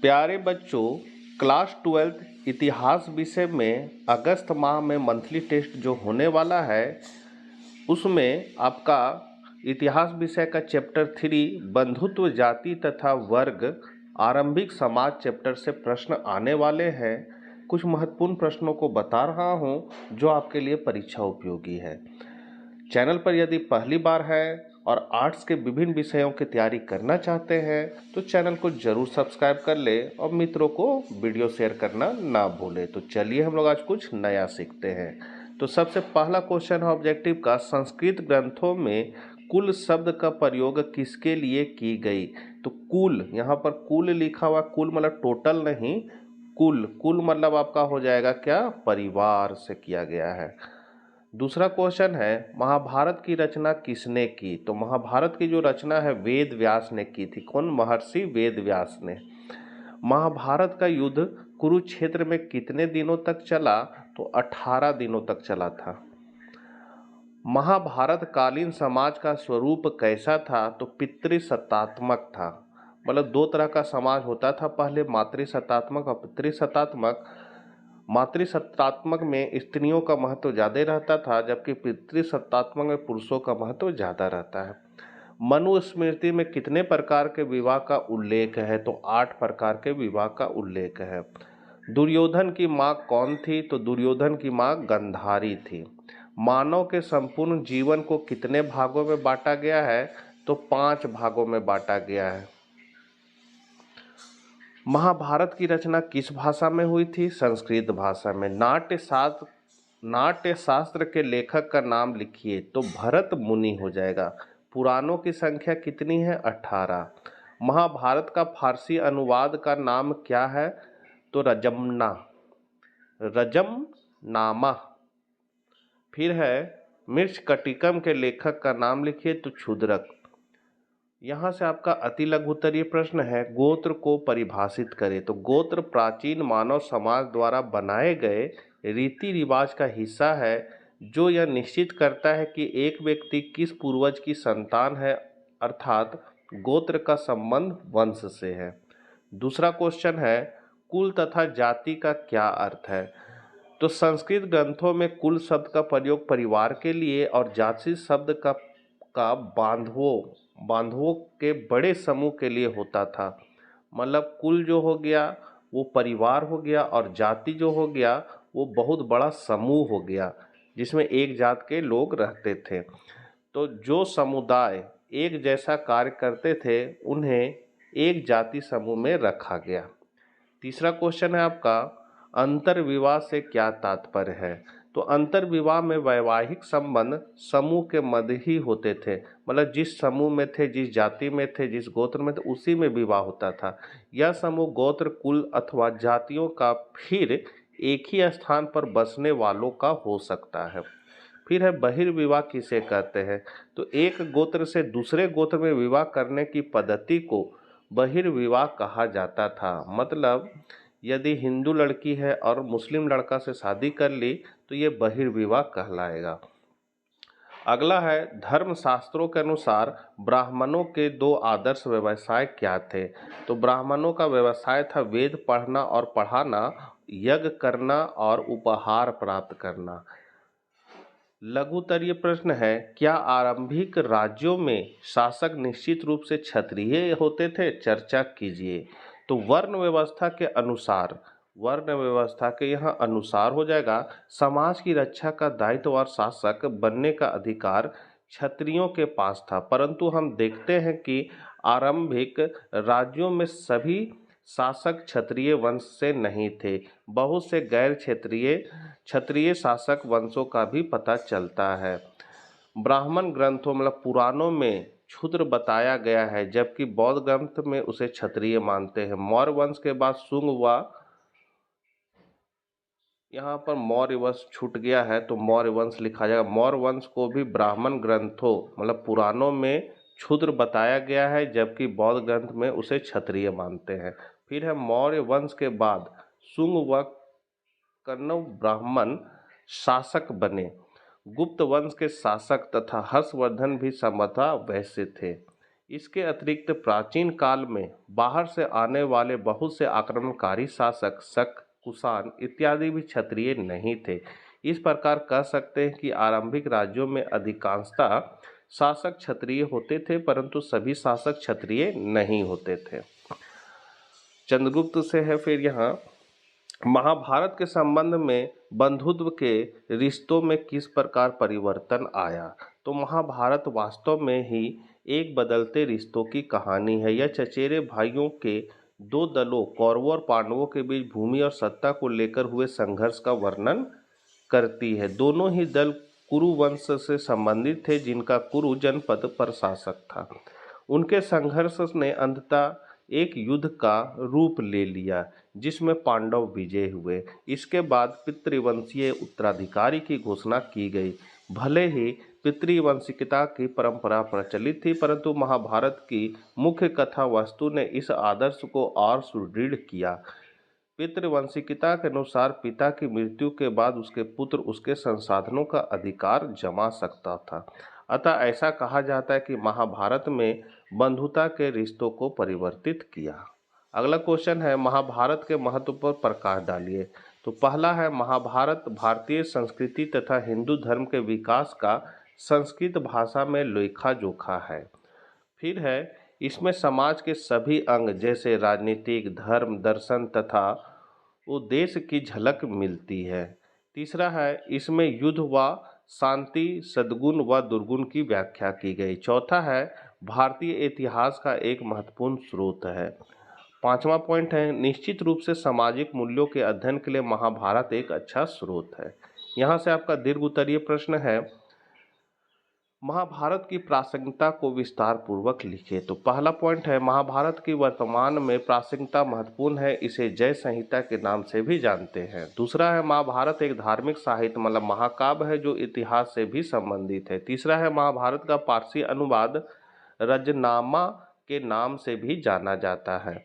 प्यारे बच्चों, क्लास 12 इतिहास विषय में अगस्त माह में मंथली टेस्ट जो होने वाला है उसमें आपका इतिहास विषय का चैप्टर 3 बंधुत्व जाति तथा वर्ग आरंभिक समाज चैप्टर से प्रश्न आने वाले हैं। कुछ महत्वपूर्ण प्रश्नों को बता रहा हूं जो आपके लिए परीक्षा उपयोगी है। चैनल पर यदि पहली बार है और आर्ट्स के विभिन्न विषयों की तैयारी करना चाहते हैं तो चैनल को जरूर सब्सक्राइब कर ले और मित्रों को वीडियो शेयर करना ना भूले। तो चलिए हम लोग आज कुछ नया सीखते हैं। तो सबसे पहला क्वेश्चन है ऑब्जेक्टिव का, संस्कृत ग्रंथों में कुल शब्द का प्रयोग किसके लिए की गई। तो कुल, यहाँ पर कुल लिखा हुआ, कुल मतलब टोटल नहीं, कुल कुल मतलब आपका हो जाएगा क्या, परिवार से किया गया है। दूसरा क्वेश्चन है महाभारत की रचना किसने की। तो महाभारत की जो रचना है वेद व्यास ने की थी। कौन? महर्षि वेद व्यास ने। महाभारत का युद्ध कुरुक्षेत्र में कितने दिनों तक चला। तो 18 दिनों तक चला था। महाभारत कालीन समाज का स्वरूप कैसा था। तो पितृसत्तात्मक था। मतलब दो तरह का समाज होता था पहले, मातृसत्तात्मक और पितृसत्तात्मक। मातृसत्तात्मक में स्त्रियों का महत्व ज़्यादा रहता था जबकि पितृसत्तात्मक में पुरुषों का महत्व ज़्यादा रहता है। मनुस्मृति में कितने प्रकार के विवाह का उल्लेख है। तो 8 प्रकार के विवाह का उल्लेख है। दुर्योधन की माँ कौन थी। तो दुर्योधन की माँ गंधारी थी। मानव के संपूर्ण जीवन को कितने भागों में बांटा गया है। तो 5 भागों में बांटा गया है। महाभारत की रचना किस भाषा में हुई थी। संस्कृत भाषा में। नाट्य शास्त्र के लेखक का नाम लिखिए। तो भरत मुनि हो जाएगा। पुराणों की संख्या कितनी है। 18। महाभारत का फारसी अनुवाद का नाम क्या है। तो रजमनामा। फिर है मृच्छकटिकम के लेखक का नाम लिखिए। तो क्षुद्रक। यहाँ से आपका अति लघु उत्तरीय प्रश्न है, गोत्र को परिभाषित करें। तो गोत्र प्राचीन मानव समाज द्वारा बनाए गए रीति रिवाज का हिस्सा है जो यह निश्चित करता है कि एक व्यक्ति किस पूर्वज की संतान है, अर्थात गोत्र का संबंध वंश से है। दूसरा क्वेश्चन है कुल तथा जाति का क्या अर्थ है। तो संस्कृत ग्रंथों में कुल शब्द का प्रयोग परिवार के लिए और जाति शब्द का बांधवों के बड़े समूह के लिए होता था। मतलब कुल जो हो गया वो परिवार हो गया और जाति जो हो गया वो बहुत बड़ा समूह हो गया जिसमें एक जात के लोग रहते थे। तो जो समुदाय एक जैसा कार्य करते थे उन्हें एक जाति समूह में रखा गया। तीसरा क्वेश्चन है आपका, अंतर्विवाह से क्या तात्पर्य है। तो अंतर्विवाह में वैवाहिक संबंध समूह के मध्य ही होते थे। मतलब जिस समूह में थे, जिस जाति में थे, जिस गोत्र में थे, उसी में विवाह होता था। यह समूह गोत्र, कुल अथवा जातियों का फिर एक ही स्थान पर बसने वालों का हो सकता है। फिर है बहिर्विवाह किसे कहते हैं। तो एक गोत्र से दूसरे गोत्र में विवाह करने की पद्धति को बहिर्विवाह कहा जाता था। मतलब यदि हिंदू लड़की है और मुस्लिम लड़का से शादी कर ली तो ये बहिर्विवाह कहलाएगा। अगला है धर्म शास्त्रों के अनुसार ब्राह्मणों के 2 आदर्श व्यवसाय क्या थे। तो ब्राह्मणों का व्यवसाय था वेद पढ़ना और पढ़ाना, यज्ञ करना और उपहार प्राप्त करना। लघुतरीय प्रश्न है, क्या आरंभिक राज्यों में शासक निश्चित रूप से क्षत्रिय होते थे। चर्चा कीजिए। तो वर्ण व्यवस्था के यहाँ अनुसार हो जाएगा, समाज की रक्षा का दायित्व और शासक बनने का अधिकार क्षत्रियों के पास था। परंतु हम देखते हैं कि आरंभिक राज्यों में सभी शासक क्षत्रिय वंश से नहीं थे। बहुत से गैर क्षत्रिय शासक वंशों का भी पता चलता है। ब्राह्मण ग्रंथों मतलब पुराणों में क्षुद्र बताया गया है जबकि बौद्ध ग्रंथ में उसे क्षत्रिय मानते हैं। मौर्य वंश के बाद शुंग व यहाँ पर मौर्य वंश छूट गया है तो मौर्य वंश लिखा जाएगा। मौर्य वंश को भी ब्राह्मण ग्रंथों मतलब पुराणों में क्षुद्र बताया गया है जबकि बौद्ध ग्रंथ में उसे क्षत्रिय मानते हैं। फिर है मौर्य वंश के बाद शुंग व कण्व ब्राह्मण शासक बने। गुप्त वंश के शासक तथा हर्षवर्धन भी संभवतः वैश्य थे। इसके अतिरिक्त प्राचीन काल में बाहर से आने वाले बहुत से आक्रमणकारी शासक शक, कुषाण इत्यादि भी क्षत्रिय नहीं थे। इस प्रकार कह सकते हैं कि आरंभिक राज्यों में अधिकांशतः शासक क्षत्रिय होते थे, परंतु सभी शासक क्षत्रिय नहीं होते थे। चंद्रगुप्त से है फिर यहाँ, महाभारत के संबंध में बंधुत्व के रिश्तों में किस प्रकार परिवर्तन आया। तो महाभारत वास्तव में ही एक बदलते रिश्तों की कहानी है। यह चचेरे भाइयों के दो दलों कौरवों और पांडवों के बीच भूमि और सत्ता को लेकर हुए संघर्ष का वर्णन करती है। दोनों ही दल कुरु वंश से संबंधित थे, जिनका कुरु जनपद पर शासक था। उनके संघर्ष ने अंततः एक युद्ध का रूप ले लिया, जिसमें पांडव विजय हुए। इसके बाद पितृवंशीय उत्तराधिकारी की घोषणा की गई। भले ही पितृवंशिकता की परंपरा प्रचलित थी, परंतु महाभारत की मुख्य कथा वस्तु ने इस आदर्श को और सुदृढ़ किया। पितृवंशिकता के अनुसार पिता की मृत्यु के बाद उसके पुत्र उसके संसाधनों का अधिकार जमा सकता था। अतः ऐसा कहा जाता है कि महाभारत में बंधुता के रिश्तों को परिवर्तित किया। अगला क्वेश्चन है, महाभारत के महत्व पर प्रकाश डालिए। तो पहला है, महाभारत भारतीय संस्कृति तथा हिंदू धर्म के विकास का संस्कृत भाषा में लेखा जोखा है। फिर है, इसमें समाज के सभी अंग जैसे राजनीतिक, धर्म, दर्शन तथा उद्देश्य की झलक मिलती है। तीसरा है, इसमें युद्ध व शांति, सद्गुण व दुर्गुण की व्याख्या की गई। चौथा है, भारतीय इतिहास का एक महत्वपूर्ण स्रोत है। पांचवा पॉइंट है, निश्चित रूप से सामाजिक मूल्यों के अध्ययन के लिए महाभारत एक अच्छा स्रोत है। यहाँ से आपका दीर्घ उत्तरीय प्रश्न है, महाभारत की प्रासंगिकता को विस्तार पूर्वक लिखिए। तो पहला पॉइंट है, महाभारत की वर्तमान में प्रासंगिकता महत्वपूर्ण है, इसे जय संहिता के नाम से भी जानते हैं। दूसरा है, महाभारत एक धार्मिक साहित्य मतलब महाकाव्य है जो इतिहास से भी संबंधित है। तीसरा है, महाभारत का पारसी अनुवाद रजनामा के नाम से भी जाना जाता है।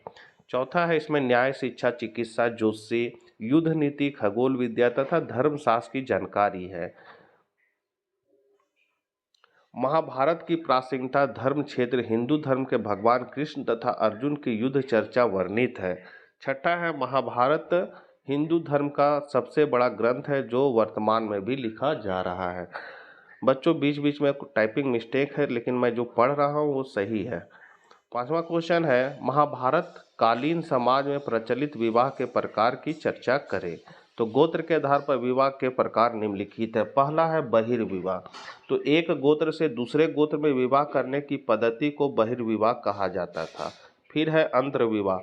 चौथा है, इसमें न्याय, शिक्षा, चिकित्सा, ज्योतिषी, युद्ध नीति, खगोल विद्या तथा धर्मशास्त्र की जानकारी है। महाभारत की प्रासंगिकता धर्म क्षेत्र हिंदू धर्म के भगवान कृष्ण तथा अर्जुन की युद्ध चर्चा वर्णित है। छठा है, महाभारत हिंदू धर्म का सबसे बड़ा ग्रंथ है जो वर्तमान में भी लिखा जा रहा है। बच्चों बीच बीच में टाइपिंग मिस्टेक है, लेकिन मैं जो पढ़ रहा हूँ वो सही है। पांचवा क्वेश्चन है, महाभारत कालीन समाज में प्रचलित विवाह के प्रकार की चर्चा करें। तो गोत्र के आधार पर विवाह के प्रकार निम्नलिखित है। पहला है बहिर्विवाह। तो एक गोत्र से दूसरे गोत्र में विवाह करने की पद्धति को बहिर्विवाह कहा जाता था। फिर है अंतर्विवाह।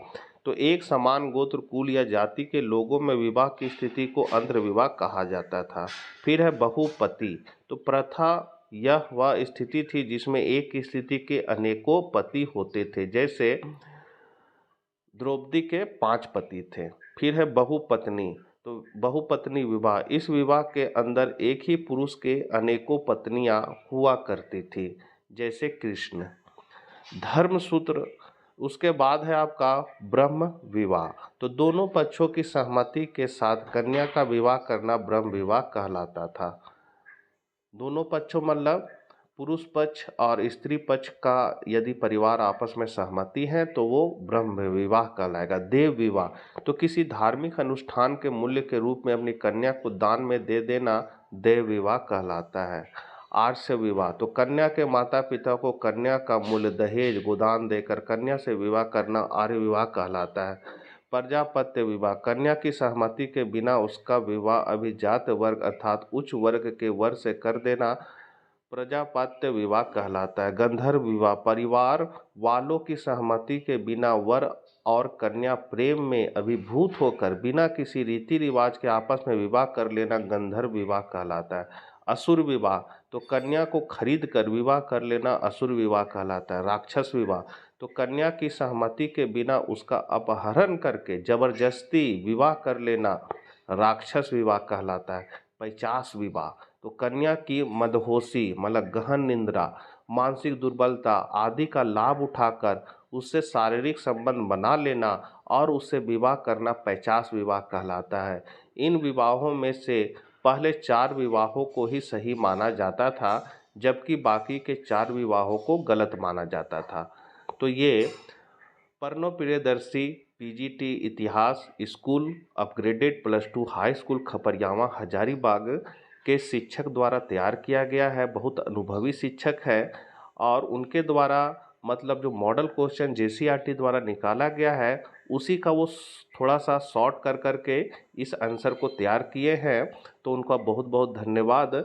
तो एक समान गोत्र, कुल या जाति के लोगों में विवाह की स्थिति को अंतर्विवाह कहा जाता था। फिर है बहुपति। तो प्रथा यह वह स्थिति थी जिसमें एक स्थिति के अनेकों पति होते थे, जैसे द्रौपदी के 5 पति थे। फिर है बहुपत्नी। तो बहुपत्नी विवाह, इस विवाह के अंदर एक ही पुरुष के अनेकों पत्नियां हुआ करती थी, जैसे कृष्ण। धर्मसूत्र। उसके बाद है आपका ब्रह्म विवाह। तो दोनों पक्षों की सहमति के साथ कन्या का विवाह करना ब्रह्म विवाह कहलाता था। दोनों पक्षों मतलब पुरुष पक्ष और स्त्री पक्ष का यदि परिवार आपस में सहमति है तो वो ब्रह्म विवाह कहलाएगा। देव विवाह। तो किसी धार्मिक अनुष्ठान के मूल्य के रूप में अपनी कन्या को दान में दे देना देव विवाह कहलाता है। आर्य विवाह। तो कन्या के माता पिता को कन्या का मूल्य दहेज गोदान देकर कन्या से विवाह करना आर्य विवाह कहलाता है। प्रजापत्य विवाह। कन्या की सहमति के बिना उसका विवाह अभिजात वर्ग अर्थात उच्च वर्ग के वर से कर देना प्रजापत्य विवाह कहलाता है। गंधर्व विवाह। परिवार वालों की सहमति के बिना वर और कन्या प्रेम में अभिभूत होकर बिना किसी रीति रिवाज के आपस में विवाह कर लेना गंधर्व विवाह कहलाता है। असुर विवाह। तो कन्या को खरीद कर विवाह कर लेना असुर विवाह कहलाता है। राक्षस विवाह। तो कन्या की सहमति के बिना उसका अपहरण करके जबरदस्ती विवाह कर लेना राक्षस विवाह कहलाता है। पैचास विवाह। तो कन्या की मदहोशी मतलब गहन निंद्रा, मानसिक दुर्बलता आदि का लाभ उठाकर उससे शारीरिक संबंध बना लेना और उससे विवाह करना पैचास विवाह कहलाता है। इन विवाहों में से पहले 4 विवाहों को ही सही माना जाता था, जबकि बाकी के 4 विवाहों को गलत माना जाता था। तो ये परनो प्रियदर्शी पीजीटी इतिहास school upgraded +2 high school Khapriyawan Hazaribagh के शिक्षक द्वारा तैयार किया गया है। बहुत अनुभवी शिक्षक है और उनके द्वारा मतलब जो मॉडल क्वेश्चन जेसीईआरटी द्वारा निकाला गया है उसी का वो थोड़ा सा शॉर्ट कर करके इस आंसर को तैयार किए हैं। तो उनका बहुत बहुत धन्यवाद।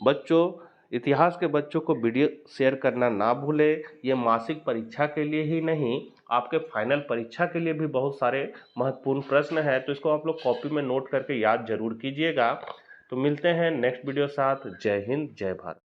बच्चों, इतिहास के बच्चों को वीडियो शेयर करना ना भूले। ये मासिक परीक्षा के लिए ही नहीं, आपके फाइनल परीक्षा के लिए भी बहुत सारे महत्वपूर्ण प्रश्न हैं, तो इसको आप लोग कॉपी में नोट करके याद जरूर कीजिएगा। तो मिलते हैं नेक्स्ट वीडियो साथ। जय हिंद, जय भारत।